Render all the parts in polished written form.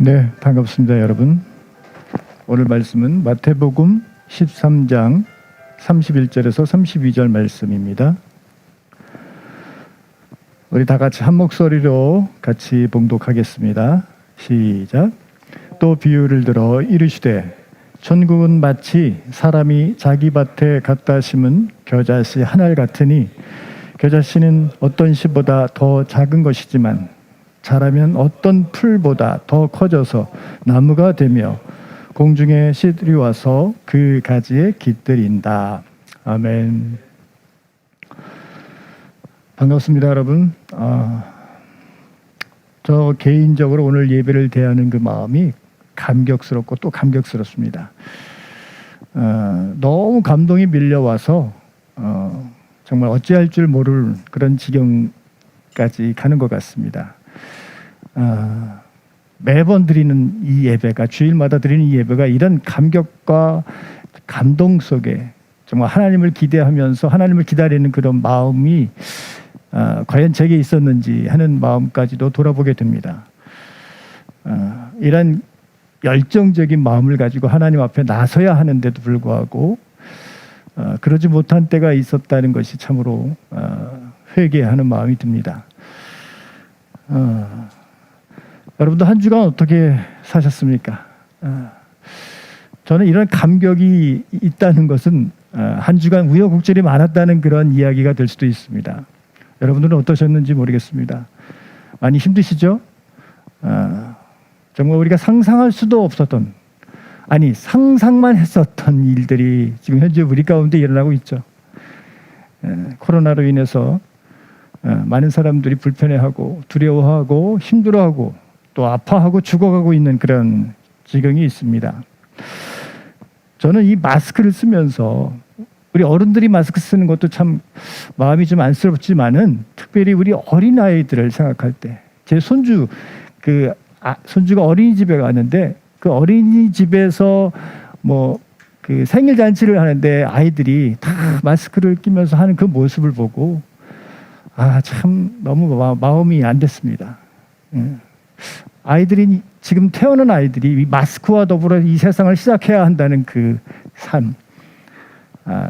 네, 반갑습니다, 여러분. 오늘 말씀은 마태복음 13장 31절에서 32절 말씀입니다. 우리 다 같이 한 목소리로 같이 봉독하겠습니다. 시작. 또 비유를 들어 이르시되 천국은 마치 사람이 자기 밭에 갖다 심은 겨자씨 한 알 같으니 겨자씨는 어떤 씨보다 더 작은 것이지만 자라면 어떤 풀보다 더 커져서 나무가 되며 공중의 씨들이 와서 그 가지에 깃들인다. 아멘. 반갑습니다, 여러분. 저 개인적으로 오늘 예배를 대하는 그 마음이 감격스럽고 또 감격스럽습니다. 너무 감동이 밀려와서 정말 어찌할 줄 모를 그런 지경까지 가는 것 같습니다. 매번 드리는 이 예배가, 주일마다 드리는 이 예배가 이런 감격과 감동 속에 정말 하나님을 기대하면서 하나님을 기다리는 그런 마음이 과연 제게 있었는지 하는 마음까지도 돌아보게 됩니다. 이런 열정적인 마음을 가지고 하나님 앞에 나서야 하는데도 불구하고 그러지 못한 때가 있었다는 것이 참으로 회개하는 마음이 듭니다. 여러분도 한 주간 어떻게 사셨습니까? 저는 이런 감격이 있다는 것은 한 주간 우여곡절이 많았다는 그런 이야기가 될 수도 있습니다. 여러분들은 어떠셨는지 모르겠습니다. 많이 힘드시죠? 정말 우리가 상상할 수도 없었던, 아니 상상만 했었던 일들이 지금 현재 우리 가운데 일어나고 있죠. 코로나로 인해서 많은 사람들이 불편해하고 두려워하고 힘들어하고 또 아파하고 죽어가고 있는 그런 지경이 있습니다. 저는 이 마스크를 쓰면서 우리 어른들이 마스크 쓰는 것도 참 마음이 좀 안쓰럽지만은 특별히 우리 어린아이들을 생각할 때 제 손주 손주가 어린이집에 가는데 그 어린이집에서 그 생일 잔치를 하는데 아이들이 다 마스크를 끼면서 하는 그 모습을 보고 참 너무 마음이 안 됐습니다. 아이들이 지금 태어난 아이들이 이 마스크와 더불어 이 세상을 시작해야 한다는 그 삶,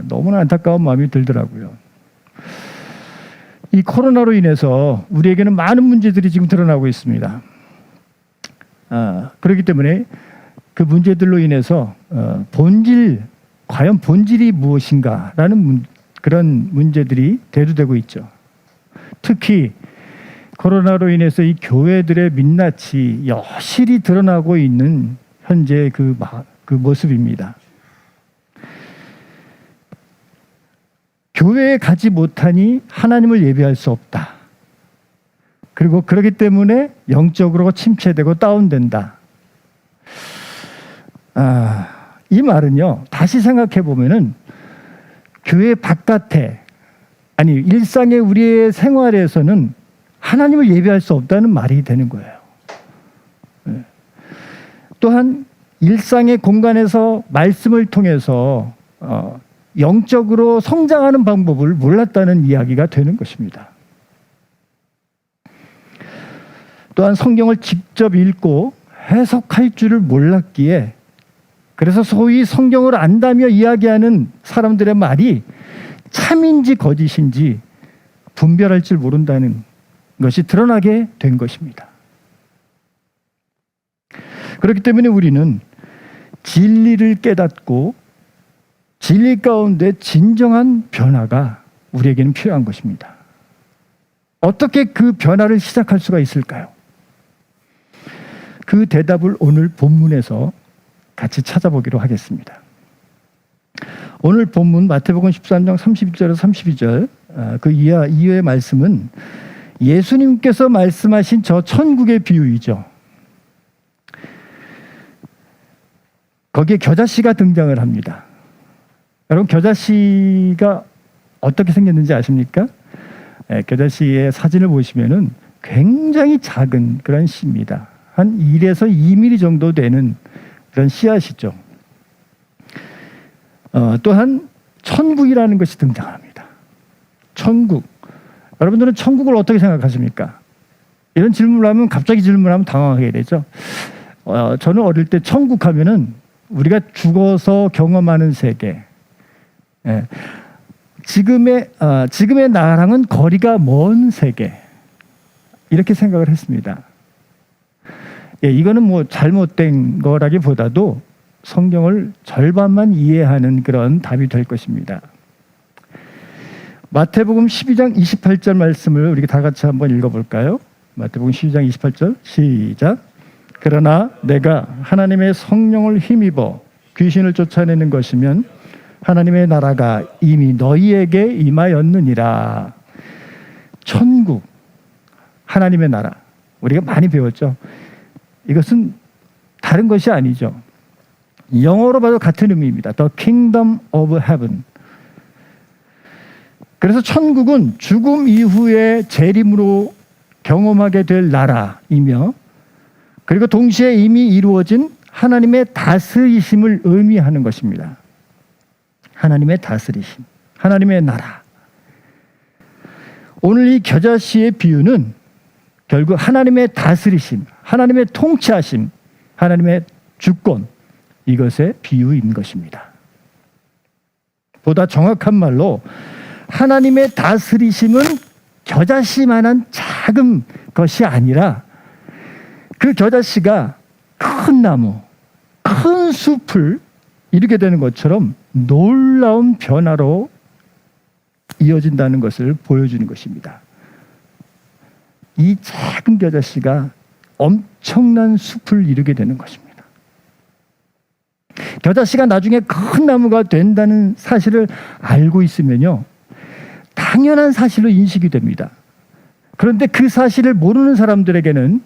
너무나 안타까운 마음이 들더라고요. 이 코로나로 인해서 우리에게는 많은 문제들이 지금 드러나고 있습니다. 그렇기 때문에 그 문제들로 인해서 과연 본질이 무엇인가라는 그런 문제들이 대두되고 있죠. 특히 코로나로 인해서 이 교회들의 민낯이 여실히 드러나고 있는 현재 그 모습입니다. 교회에 가지 못하니 하나님을 예배할 수 없다. 그리고 그렇기 때문에 영적으로 침체되고 다운된다. 이 말은요, 다시 생각해 보면은 교회 바깥에, 아니 일상의 우리의 생활에서는 하나님을 예배할 수 없다는 말이 되는 거예요. 또한 일상의 공간에서 말씀을 통해서 영적으로 성장하는 방법을 몰랐다는 이야기가 되는 것입니다. 또한 성경을 직접 읽고 해석할 줄을 몰랐기에 그래서 소위 성경을 안다며 이야기하는 사람들의 말이 참인지 거짓인지 분별할 줄 모른다는 것이 드러나게 된 것입니다. 그렇기 때문에 우리는 진리를 깨닫고 진리 가운데 진정한 변화가 우리에게는 필요한 것입니다. 어떻게 그 변화를 시작할 수가 있을까요? 그 대답을 오늘 본문에서 같이 찾아보기로 하겠습니다. 오늘 본문 마태복음 13장 31절에서 32절 그 이후의 말씀은 예수님께서 말씀하신 저 천국의 비유이죠. 거기에 겨자씨가 등장을 합니다. 여러분, 겨자씨가 어떻게 생겼는지 아십니까? 겨자씨의 사진을 보시면은 굉장히 작은 그런 씨입니다. 한 1에서 2mm 정도 되는 그런 씨앗이죠. 또한 천국이라는 것이 등장합니다. 천국. 여러분들은 천국을 어떻게 생각하십니까? 이런 질문을 하면 갑자기 질문하면 당황하게 되죠. 저는 어릴 때 천국 하면은 우리가 죽어서 경험하는 세계, 예. 지금의 나랑은 거리가 먼 세계, 이렇게 생각을 했습니다. 예, 이거는 뭐 잘못된 거라기보다도 성경을 절반만 이해하는 그런 답이 될 것입니다. 마태복음 12장 28절 말씀을 우리 다 같이 한번 읽어볼까요? 마태복음 12장 28절 시작. 그러나 내가 하나님의 성령을 힘입어 귀신을 쫓아내는 것이면 하나님의 나라가 이미 너희에게 임하였느니라. 천국, 하나님의 나라, 우리가 많이 배웠죠. 이것은 다른 것이 아니죠. 영어로 봐도 같은 의미입니다. The Kingdom of Heaven. 그래서 천국은 죽음 이후에 재림으로 경험하게 될 나라이며, 그리고 동시에 이미 이루어진 하나님의 다스리심을 의미하는 것입니다. 하나님의 다스리심, 하나님의 나라. 오늘 이 겨자씨의 비유는 결국 하나님의 다스리심, 하나님의 통치하심, 하나님의 주권, 이것의 비유인 것입니다. 보다 정확한 말로 하나님의 다스리심은 겨자씨만한 작은 것이 아니라 그 겨자씨가 큰 나무, 큰 숲을 이루게 되는 것처럼 놀라운 변화로 이어진다는 것을 보여주는 것입니다. 이 작은 겨자씨가 엄청난 숲을 이루게 되는 것입니다. 겨자씨가 나중에 큰 나무가 된다는 사실을 알고 있으면요, 당연한 사실로 인식이 됩니다. 그런데 그 사실을 모르는 사람들에게는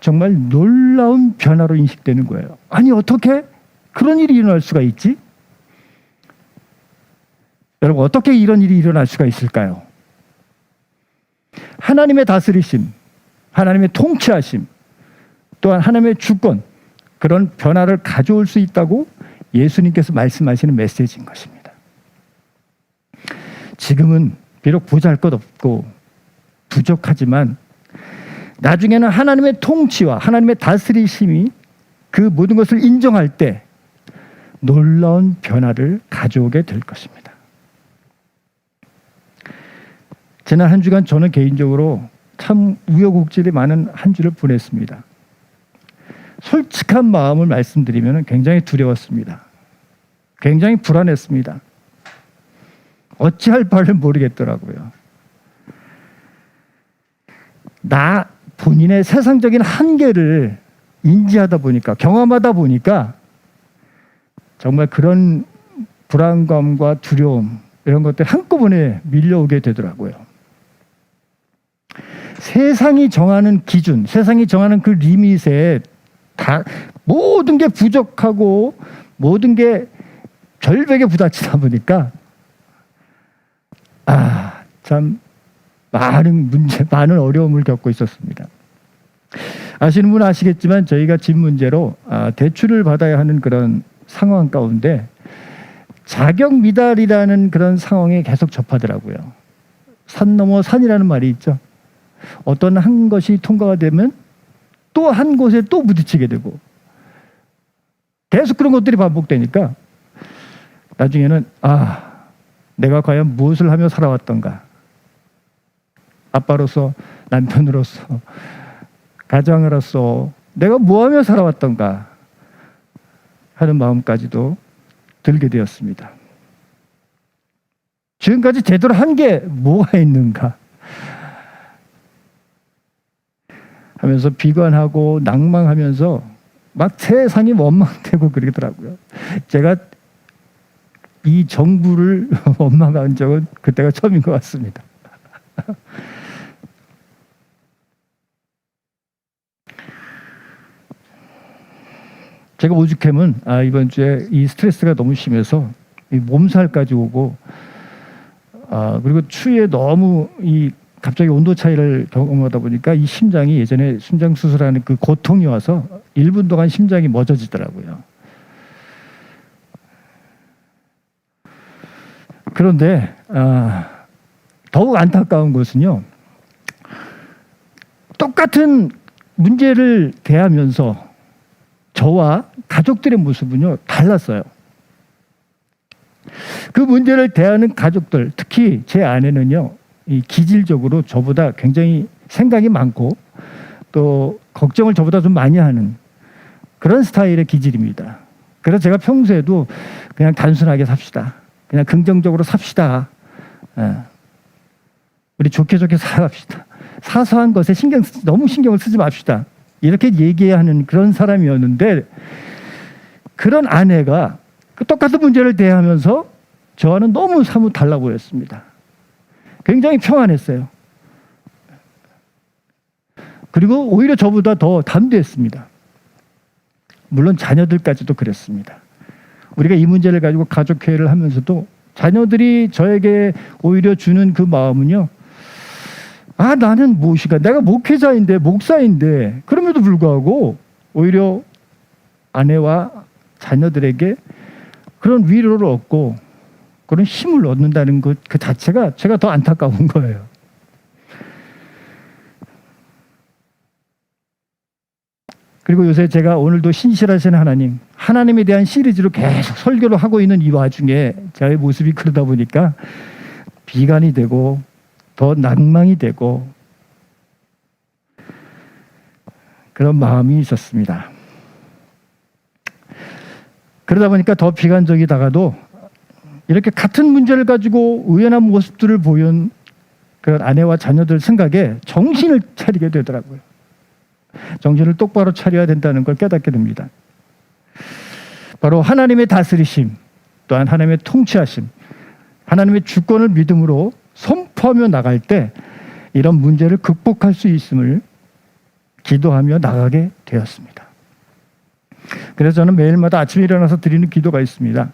정말 놀라운 변화로 인식되는 거예요. 아니, 어떻게 그런 일이 일어날 수가 있지? 여러분, 어떻게 이런 일이 일어날 수가 있을까요? 하나님의 다스리심, 하나님의 통치하심, 또한 하나님의 주권, 그런 변화를 가져올 수 있다고 예수님께서 말씀하시는 메시지인 것입니다. 지금은 비록 보잘것없고 부족하지만 나중에는 하나님의 통치와 하나님의 다스리심이 그 모든 것을 인정할 때 놀라운 변화를 가져오게 될 것입니다. 지난 한 주간 저는 개인적으로 참 우여곡절이 많은 한 주를 보냈습니다. 솔직한 마음을 말씀드리면 굉장히 두려웠습니다. 굉장히 불안했습니다. 어찌할 바를 모르겠더라고요. 나 본인의 세상적인 한계를 인지하다 보니까, 경험하다 보니까 정말 그런 불안감과 두려움, 이런 것들이 한꺼번에 밀려오게 되더라고요. 세상이 정하는 기준, 세상이 정하는 그 리밋에 다 모든 게 부족하고 모든 게 절벽에 부딪히다 보니까 참 많은 문제, 많은 어려움을 겪고 있었습니다. 아시는 분은 아시겠지만 저희가 집 문제로 대출을 받아야 하는 그런 상황 가운데 자격 미달이라는 그런 상황에 계속 접하더라고요. 산 넘어 산이라는 말이 있죠. 어떤 한 것이 통과가 되면 또 한 곳에 또 부딪히게 되고 계속 그런 것들이 반복되니까 나중에는 내가 과연 무엇을 하며 살아왔던가, 아빠로서, 남편으로서, 가장으로서 내가 뭐 하며 살아왔던가 하는 마음까지도 들게 되었습니다. 지금까지 제대로 한 게 뭐가 있는가 하면서 비관하고 낭망하면서 막 세상이 원망되고 그러더라고요. 제가 이 정부를 원망한 적은 그때가 처음인 것 같습니다. 제가 오죽하면 이번 주에 이 스트레스가 너무 심해서 이 몸살까지 오고 그리고 추위에 너무 갑자기 온도 차이를 경험하다 보니까 이 심장이 예전에 심장 수술하는 그 고통이 와서 1분 동안 심장이 멎어지더라고요. 그런데 더욱 안타까운 것은요, 똑같은 문제를 대하면서 저와 가족들의 모습은요 달랐어요. 그 문제를 대하는 가족들, 특히 제 아내는요, 이 기질적으로 저보다 굉장히 생각이 많고 또 걱정을 저보다 좀 많이 하는 그런 스타일의 기질입니다. 그래서 제가 평소에도 그냥 단순하게 삽시다. 그냥 긍정적으로 삽시다. 우리 좋게 살아갑시다. 사소한 것에 너무 신경을 쓰지 맙시다. 이렇게 얘기하는 그런 사람이었는데, 그런 아내가 그 똑같은 문제를 대하면서 저와는 너무 사뭇 달라 보였습니다. 굉장히 평안했어요. 그리고 오히려 저보다 더 담대했습니다. 물론 자녀들까지도 그랬습니다. 우리가 이 문제를 가지고 가족회의를 하면서도 자녀들이 저에게 오히려 주는 그 마음은요, 나는 무엇이가, 내가 목회자인데, 목사인데, 그럼에도 불구하고 오히려 아내와 자녀들에게 그런 위로를 얻고 그런 힘을 얻는다는 것 그 자체가 제가 더 안타까운 거예요. 그리고 요새 제가 오늘도 신실하신 하나님에 대한 시리즈로 계속 설교를 하고 있는 이 와중에 저의 모습이 그러다 보니까 비관이 되고 더 낭망이 되고 그런 마음이 있었습니다. 그러다 보니까 더 비관적이다가도 이렇게 같은 문제를 가지고 의연한 모습들을 보인 그런 아내와 자녀들 생각에 정신을 차리게 되더라고요. 정신을 똑바로 차려야 된다는 걸 깨닫게 됩니다. 바로 하나님의 다스리심, 또한 하나님의 통치하심, 하나님의 주권을 믿음으로 선포하며 나갈 때 이런 문제를 극복할 수 있음을 기도하며 나가게 되었습니다. 그래서 저는 매일마다 아침에 일어나서 드리는 기도가 있습니다.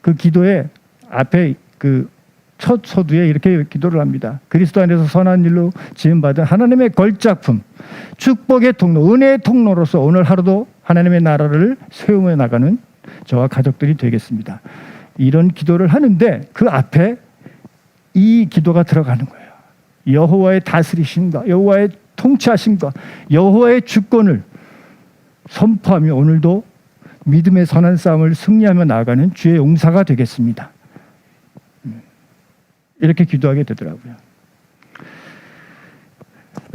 그 기도에 앞에 그 첫 서두에 이렇게 기도를 합니다. 그리스도 안에서 선한 일로 지음받은 하나님의 걸작품, 축복의 통로, 은혜의 통로로서 오늘 하루도 하나님의 나라를 세우며 나가는 저와 가족들이 되겠습니다. 이런 기도를 하는데 그 앞에 이 기도가 들어가는 거예요. 여호와의 다스리심과 여호와의 통치하심과 여호와의 주권을 선포하며 오늘도 믿음의 선한 싸움을 승리하며 나아가는 주의 용사가 되겠습니다. 이렇게 기도하게 되더라고요.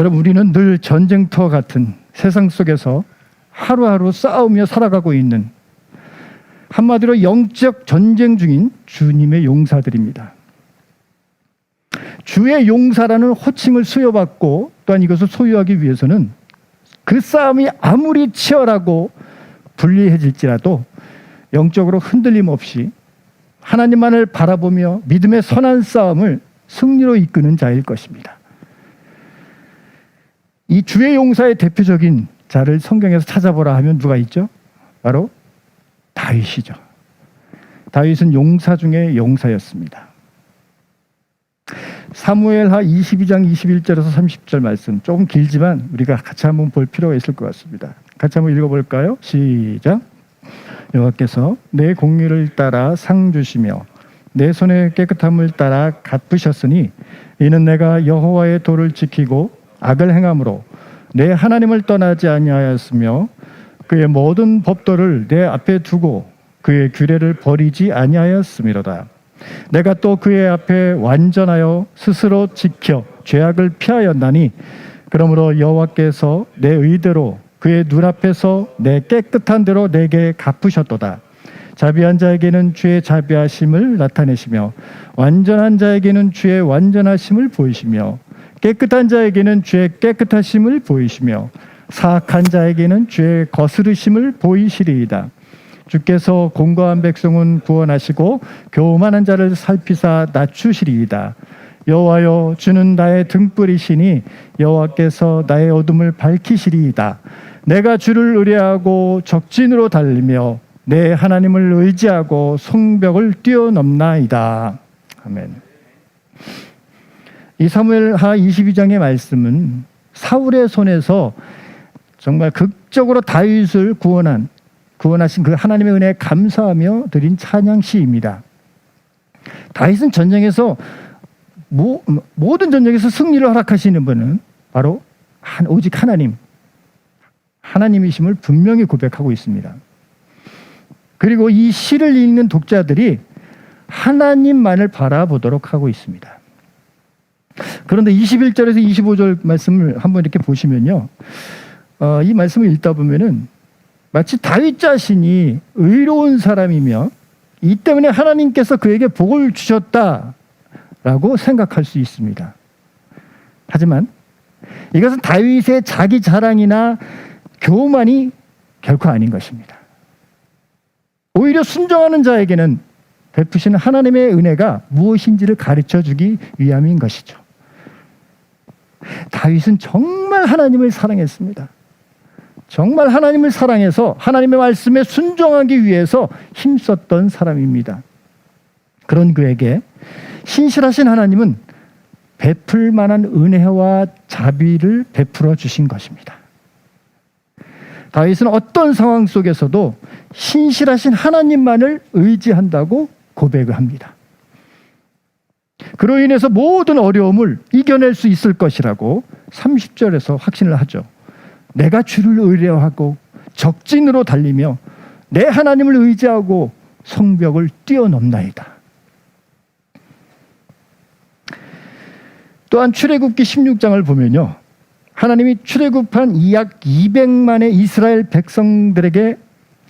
여러분, 우리는 늘 전쟁터와 같은 세상 속에서 하루하루 싸우며 살아가고 있는, 한마디로 영적 전쟁 중인 주님의 용사들입니다. 주의 용사라는 호칭을 수여받고 또한 이것을 소유하기 위해서는 그 싸움이 아무리 치열하고 불리해질지라도 영적으로 흔들림 없이 하나님만을 바라보며 믿음의 선한 싸움을 승리로 이끄는 자일 것입니다. 이 주의 용사의 대표적인 자를 성경에서 찾아보라 하면 누가 있죠? 바로 다윗이죠. 다윗은 용사 중에 용사였습니다. 사무엘하 22장 21절에서 30절 말씀, 조금 길지만 우리가 같이 한번 볼 필요가 있을 것 같습니다. 같이 한번 읽어볼까요? 시작. 여호와께서 내 공의를 따라 상 주시며 내 손의 깨끗함을 따라 갚으셨으니 이는 내가 여호와의 도를 지키고 악을 행함으로 내 하나님을 떠나지 아니하였으며 그의 모든 법도를 내 앞에 두고 그의 규례를 버리지 아니하였음이로다. 내가 또 그의 앞에 완전하여 스스로 지켜 죄악을 피하였나니 그러므로 여호와께서 내 의대로 그의 눈앞에서 내 깨끗한 대로 내게 갚으셨도다. 자비한 자에게는 주의 자비하심을 나타내시며 완전한 자에게는 주의 완전하심을 보이시며 깨끗한 자에게는 주의 깨끗하심을 보이시며 사악한 자에게는 주의 거스르심을 보이시리이다. 주께서 공고한 백성은 구원하시고 교만한 자를 살피사 낮추시리이다. 여호와여, 주는 나의 등불이시니 여호와께서 나의 어둠을 밝히시리이다. 내가 주를 의뢰하고 적진으로 달리며 내 하나님을 의지하고 성벽을 뛰어넘나이다. 아멘. 이 사무엘하 22장의 말씀은 사울의 손에서 정말 극적으로 다윗을 구원하신 그 하나님의 은혜에 감사하며 드린 찬양 시입니다. 다윗은 전쟁에서 모든 전쟁에서 승리를 허락하시는 분은 바로 오직 하나님이심을 분명히 고백하고 있습니다. 그리고 이 시를 읽는 독자들이 하나님만을 바라보도록 하고 있습니다. 그런데 21절에서 25절 말씀을 한번 이렇게 보시면요, 이 말씀을 읽다 보면은 마치 다윗 자신이 의로운 사람이며 이 때문에 하나님께서 그에게 복을 주셨다라고 생각할 수 있습니다. 하지만 이것은 다윗의 자기 자랑이나 교만이 결코 아닌 것입니다. 오히려 순종하는 자에게는 베푸시는 하나님의 은혜가 무엇인지를 가르쳐 주기 위함인 것이죠. 다윗은 정말 하나님을 사랑했습니다. 정말 하나님을 사랑해서 하나님의 말씀에 순종하기 위해서 힘썼던 사람입니다. 그런 그에게 신실하신 하나님은 베풀 만한 은혜와 자비를 베풀어 주신 것입니다. 다윗은 어떤 상황 속에서도 신실하신 하나님만을 의지한다고 고백을 합니다. 그로 인해서 모든 어려움을 이겨낼 수 있을 것이라고 30절에서 확신을 하죠. 내가 주를 의뢰하고 적진으로 달리며 내 하나님을 의지하고 성벽을 뛰어넘나이다. 또한 출애굽기 16장을 보면요, 하나님이 출애굽한 약 200만의 이스라엘 백성들에게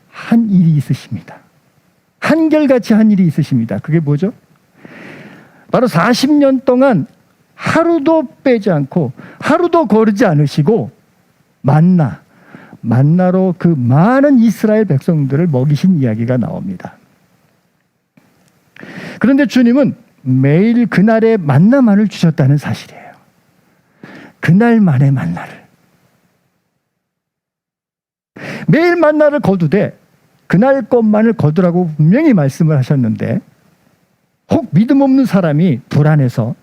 한 일이 있으십니다. 한결같이 한 일이 있으십니다. 그게 뭐죠? 바로 40년 동안 하루도 빼지 않고 하루도 거르지 않으시고 만나로 그 많은 이스라엘 백성들을 먹이신 이야기가 나옵니다. 그런데 주님은 매일 그날의 만나만을 주셨다는 사실이에요. 그날만의 만나를. 매일 만나를 거두되 그날 것만을 거두라고 분명히 말씀을 하셨는데, 혹 믿음 없는 사람이 불안해서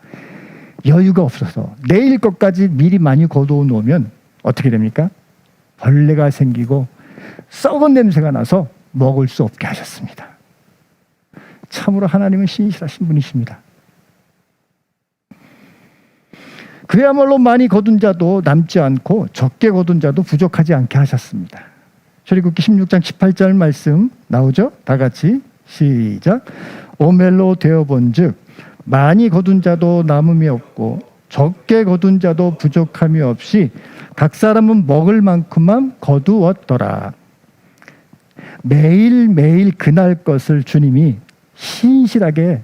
여유가 없어서 내일 것까지 미리 많이 거두어 놓으면 어떻게 됩니까? 벌레가 생기고 썩은 냄새가 나서 먹을 수 없게 하셨습니다. 참으로 하나님은 신실하신 분이십니다. 그야말로 많이 거둔 자도 남지 않고 적게 거둔 자도 부족하지 않게 하셨습니다. 출애굽기 16장 18절 말씀 나오죠? 다 같이 시작. 오멜로 되어본즉 많이 거둔 자도 남음이 없고 적게 거둔 자도 부족함이 없이 각 사람은 먹을 만큼만 거두었더라. 매일매일 그날 것을 주님이 신실하게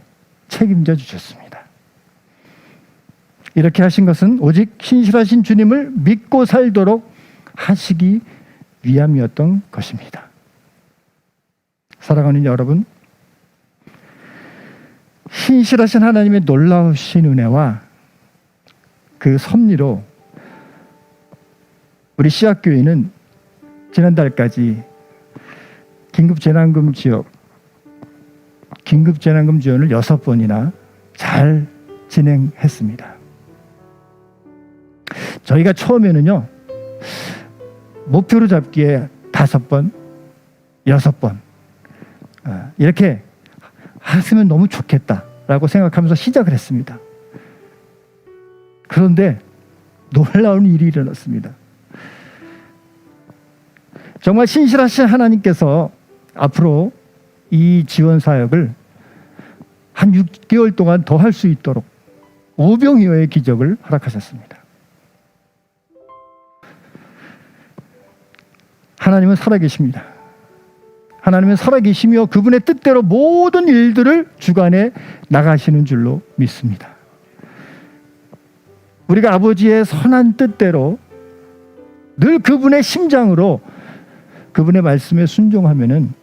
책임져 주셨습니다. 이렇게 하신 것은 오직 신실하신 주님을 믿고 살도록 하시기 위함이었던 것입니다. 사랑하는 여러분, 신실하신 하나님의 놀라우신 은혜와 그 섭리로 우리 씨앗교회는 지난달까지 긴급재난금 지원을 6번이나 잘 진행했습니다. 저희가 처음에는요, 목표로 잡기에 5번, 6번 이렇게 했으면 너무 좋겠다라고 생각하면서 시작을 했습니다. 그런데 놀라운 일이 일어났습니다. 정말 신실하신 하나님께서 앞으로 이 지원 사역을 한 6개월 동안 더 할 수 있도록 오병이어의 기적을 허락하셨습니다. 하나님은 살아계십니다. 하나님은 살아계시며 그분의 뜻대로 모든 일들을 주관해 나가시는 줄로 믿습니다. 우리가 아버지의 선한 뜻대로 늘 그분의 심장으로 그분의 말씀에 순종하면은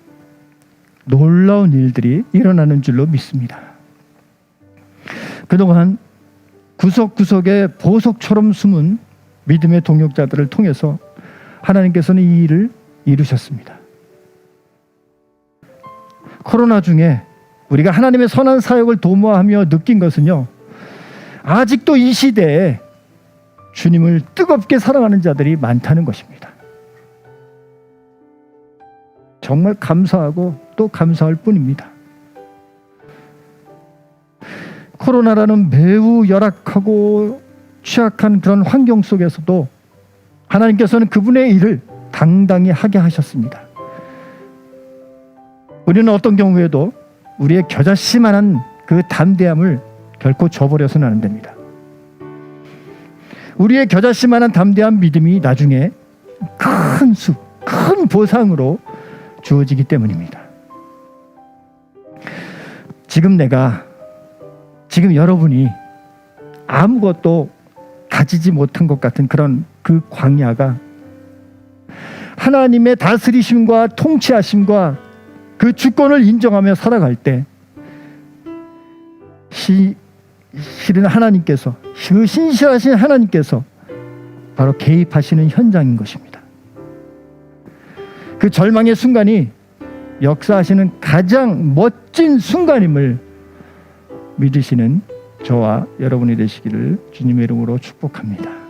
놀라운 일들이 일어나는 줄로 믿습니다. 그동안 구석구석에 보석처럼 숨은 믿음의 동역자들을 통해서 하나님께서는 이 일을 이루셨습니다. 코로나 중에 우리가 하나님의 선한 사역을 도모하며 느낀 것은요, 아직도 이 시대에 주님을 뜨겁게 사랑하는 자들이 많다는 것입니다. 정말 감사하고 또 감사할 뿐입니다. 코로나라는 매우 열악하고 취약한 그런 환경 속에서도 하나님께서는 그분의 일을 당당히 하게 하셨습니다. 우리는 어떤 경우에도 우리의 겨자씨만한 그 담대함을 결코 저버려서는 안 됩니다. 우리의 겨자씨만한 담대한 믿음이 나중에 큰 수, 큰 보상으로 주어지기 때문입니다. 지금 여러분이 아무것도 가지지 못한 것 같은 그런 그 광야가 하나님의 다스리심과 통치하심과 그 주권을 인정하며 살아갈 때 실은 하나님께서, 그 신실하신 하나님께서 바로 개입하시는 현장인 것입니다. 그 절망의 순간이 역사하시는 가장 멋진 순간임을 믿으시는 저와 여러분이 되시기를 주님의 이름으로 축복합니다.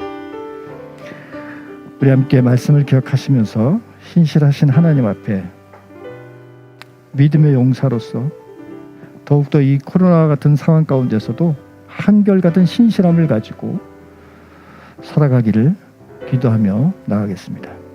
우리 함께 말씀을 기억하시면서 신실하신 하나님 앞에 믿음의 용사로서 더욱더 이 코로나 같은 상황 가운데서도 한결같은 신실함을 가지고 살아가기를 기도하며 나아가겠습니다.